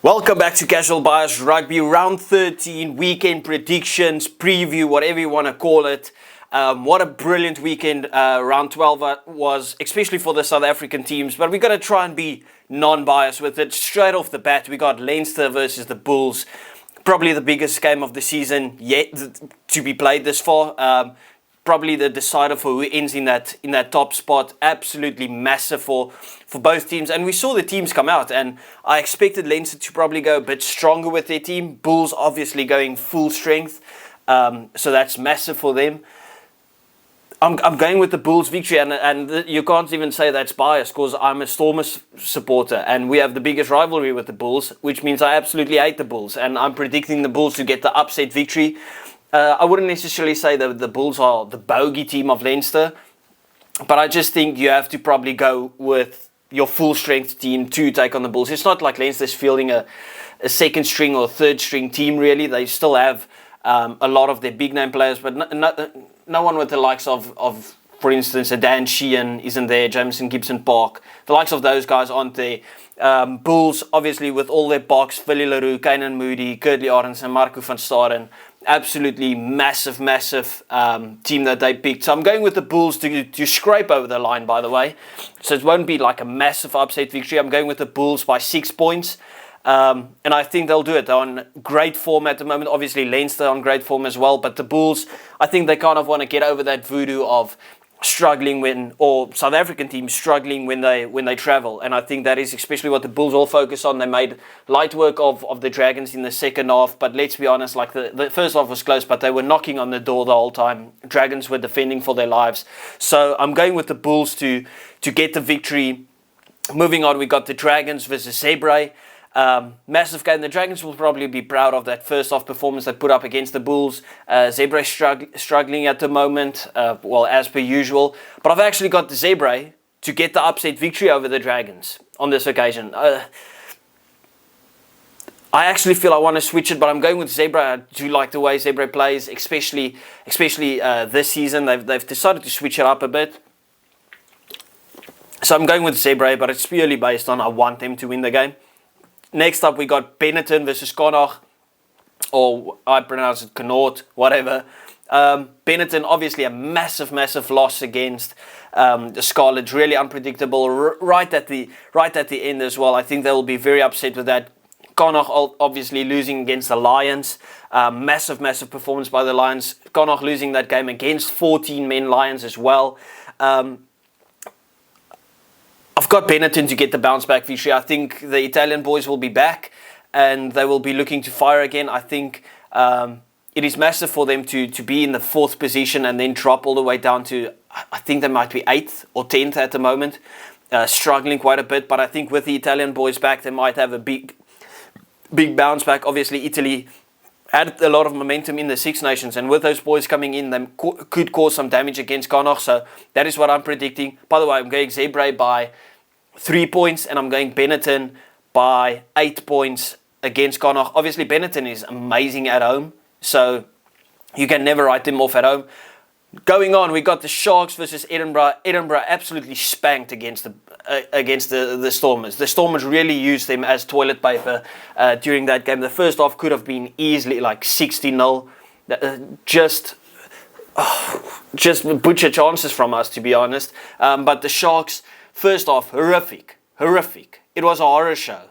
Welcome back to Casual Bias Rugby, round 13, weekend predictions, preview, whatever you want to call it. What a brilliant weekend round 12 was, especially for the South African teams. But we're going to try and be non-biased with it. Straight off the bat, we got Leinster versus the Bulls. Probably the biggest game of the season yet to be played this far. Probably the decider for who ends in that top spot. Absolutely massive for both teams. And we saw the teams come out, and I expected Leinster to probably go a bit stronger with their team. Bulls obviously going full strength. So that's massive for them. I'm going with the Bulls victory, and you can't even say that's biased because I'm a Stormers supporter and we have the biggest rivalry with the Bulls, which means I absolutely hate the Bulls, and I'm predicting the Bulls to get the upset victory. I wouldn't necessarily say that the Bulls are the bogey team of Leinster, but I just think you have to probably go with your full strength team to take on the Bulls. It's not like Leinster's fielding a second string or third string team really. They still have a lot of their big name players, but no one with the likes of, for instance, a Dan Sheehan isn't there, Jameson Gibson-Park. The likes of those guys aren't there. Bulls, obviously, with all their Boks, Philly LaRue, Kainan Moody, Kurtley Arends and Marco van Staden. Absolutely massive team that they picked. So I'm going with the Bulls to scrape over the line, by the way. So it won't be like a massive upset victory. I'm going with the Bulls by 6 points. And I think they'll do it. They're on great form at the moment. Obviously, Leinster on great form as well. But the Bulls, I think they kind of want to get over that voodoo of struggling or South African teams struggling when they travel. And I think that is especially what the Bulls all focus on. They made light work of the Dragons in the second half. But let's be honest, like the first half was close, but they were knocking on the door the whole time. Dragons were defending for their lives. So I'm going with the Bulls to get the victory. Moving on, we got the Dragons versus Zebra. Massive game. The Dragons will probably be proud of that first half performance they put up against the Bulls. Zebra struggling at the moment, as per usual. But I've actually got the Zebra to get the upset victory over the Dragons on this occasion. I actually feel I want to switch it, but I'm going with Zebra. I do like the way Zebra plays, especially this season. They've decided to switch it up a bit. So I'm going with Zebra, but it's purely based on I want them to win the game. Next up, we got Benetton versus Connacht, or I pronounce it Connacht, whatever. Benetton, obviously a massive loss against the Scarlets. Really unpredictable. Right at the end as well. I think they will be very upset with that. Connacht obviously losing against the Lions. Massive performance by the Lions. Connacht losing that game against 14-men Lions as well. I've got Benetton to get the bounce back victory. I think the Italian boys will be back and they will be looking to fire again. I think it is massive for them to be in the 4th position and then drop all the way down to, I think they might be 8th or 10th at the moment. Struggling quite a bit, but I think with the Italian boys back, they might have a big bounce back. Obviously, Italy had a lot of momentum in the Six Nations, and with those boys coming in, they could cause some damage against Connacht. So that is what I'm predicting. By the way, I'm going Zebra by 3 points, and I'm going Benetton by 8 points against Connacht. Obviously, Benetton is amazing at home, so you can never write them off at home. Going on, we got the Sharks versus Edinburgh. Edinburgh absolutely spanked against the Stormers. The Stormers really used them as toilet paper during that game. The first half could have been easily like 60-0. Just butcher chances from us, to be honest. But the Sharks, first off, horrific. It was a horror show.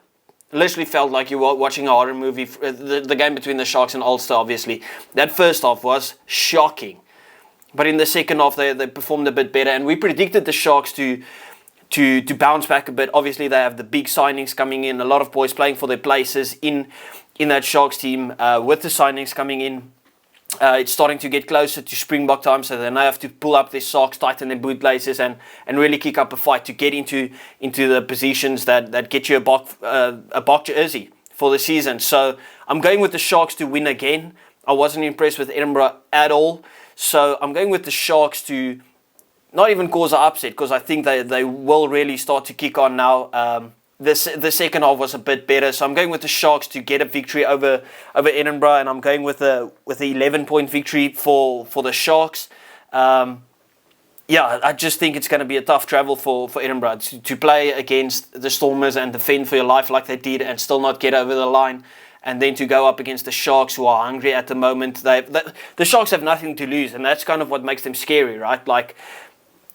Literally felt like you were watching a horror movie. The game between the Sharks and Ulster, obviously. That first half was shocking. But in the second half, they performed a bit better. And we predicted the Sharks to bounce back a bit. Obviously, they have the big signings coming in. A lot of boys playing for their places in that Sharks team. With the signings coming in, it's starting to get closer to Springbok time. So they now have to pull up their socks, tighten their bootlaces, and really kick up a fight to get into the positions that get you a Bok jersey for the season. So I'm going with the Sharks to win again. I wasn't impressed with Edinburgh at all. So I'm going with the Sharks to not even cause an upset, because I think they will really start to kick on now. The second half was a bit better, so I'm going with the Sharks to get a victory over Edinburgh, and I'm going with the 11-point victory for the Sharks. Yeah, I just think it's going to be a tough travel for Edinburgh to play against the Stormers and defend for your life like they did and still not get over the line, and then to go up against the Sharks, who are hungry at the moment. The Sharks have nothing to lose, and that's kind of what makes them scary, right? Like,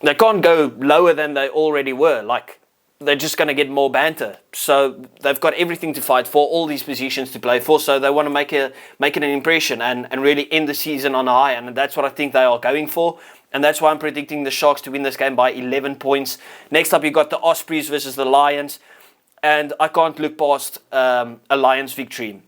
they can't go lower than they already were. Like, they're just going to get more banter. So they've got everything to fight for, all these positions to play for. So they want to make it an impression and really end the season on a high. And that's what I think they are going for. And that's why I'm predicting the Sharks to win this game by 11 points. Next up, you've got the Ospreys versus the Lions. And I can't look past a Lions victory.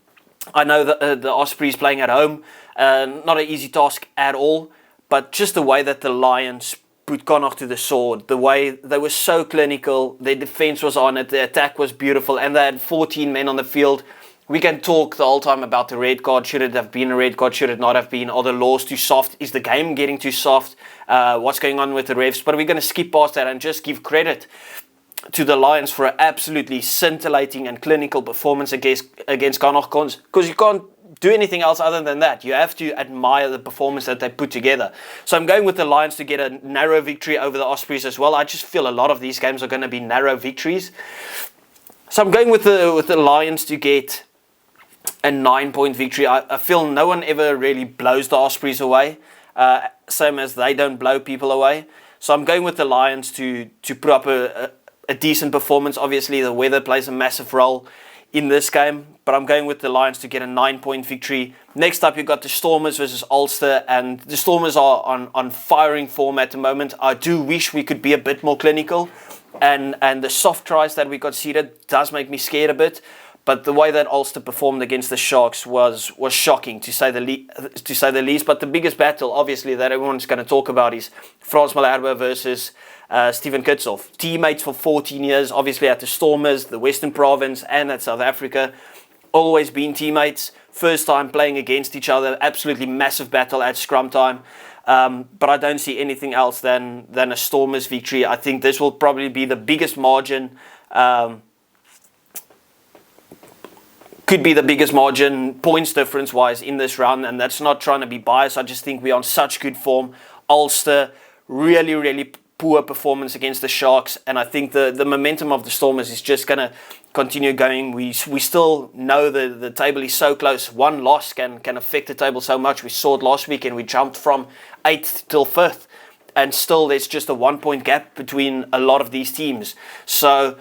I know that the Ospreys playing at home, not an easy task at all. But just the way that the Lions put Connacht to the sword, the way they were so clinical, their defense was on it, their attack was beautiful, and they had 14 men on the field. We can talk the whole time about the red card. Should it have been a red card? Should it not have been? Are the laws too soft? Is the game getting too soft? What's going on with the refs? But we're going to skip past that and just give credit to the Lions for an absolutely scintillating and clinical performance against Connacht, because you can't do anything else other than that. You have to admire the performance that they put together. So I'm going with the Lions to get a narrow victory over the Ospreys as well. I just feel a lot of these games are going to be narrow victories. So I'm going with the Lions to get a 9-point victory. I feel no one ever really blows the Ospreys away, same as they don't blow people away. So I'm going with the Lions to put up a decent performance. Obviously, the weather plays a massive role in this game, but I'm going with the Lions to get a 9-point victory. Next up, you've got the Stormers versus Ulster, and the Stormers are on firing form at the moment. I do wish we could be a bit more clinical, and the soft tries that we got seeded does make me scared a bit. But the way that Ulster performed against the Sharks was shocking, to say the least. But the biggest battle, obviously, that everyone's going to talk about is Frans Malherbe versus Steven Kitshoff. Teammates for 14 years, obviously at the Stormers, the Western Province, and at South Africa. Always been teammates. First time playing against each other. Absolutely massive battle at scrum time. But I don't see anything else than a Stormers victory. I think this will probably be the biggest margin. Could be the biggest margin points difference wise in this round, and that's not trying to be biased. I just think we're on such good form. Ulster, really, really poor performance against the Sharks, and I think the momentum of the Stormers is just going to continue going. We still know the table is so close. One loss can affect the table so much. We saw it last week, and we jumped from 8th till 5th, and still there's just a 1-point gap between a lot of these teams. So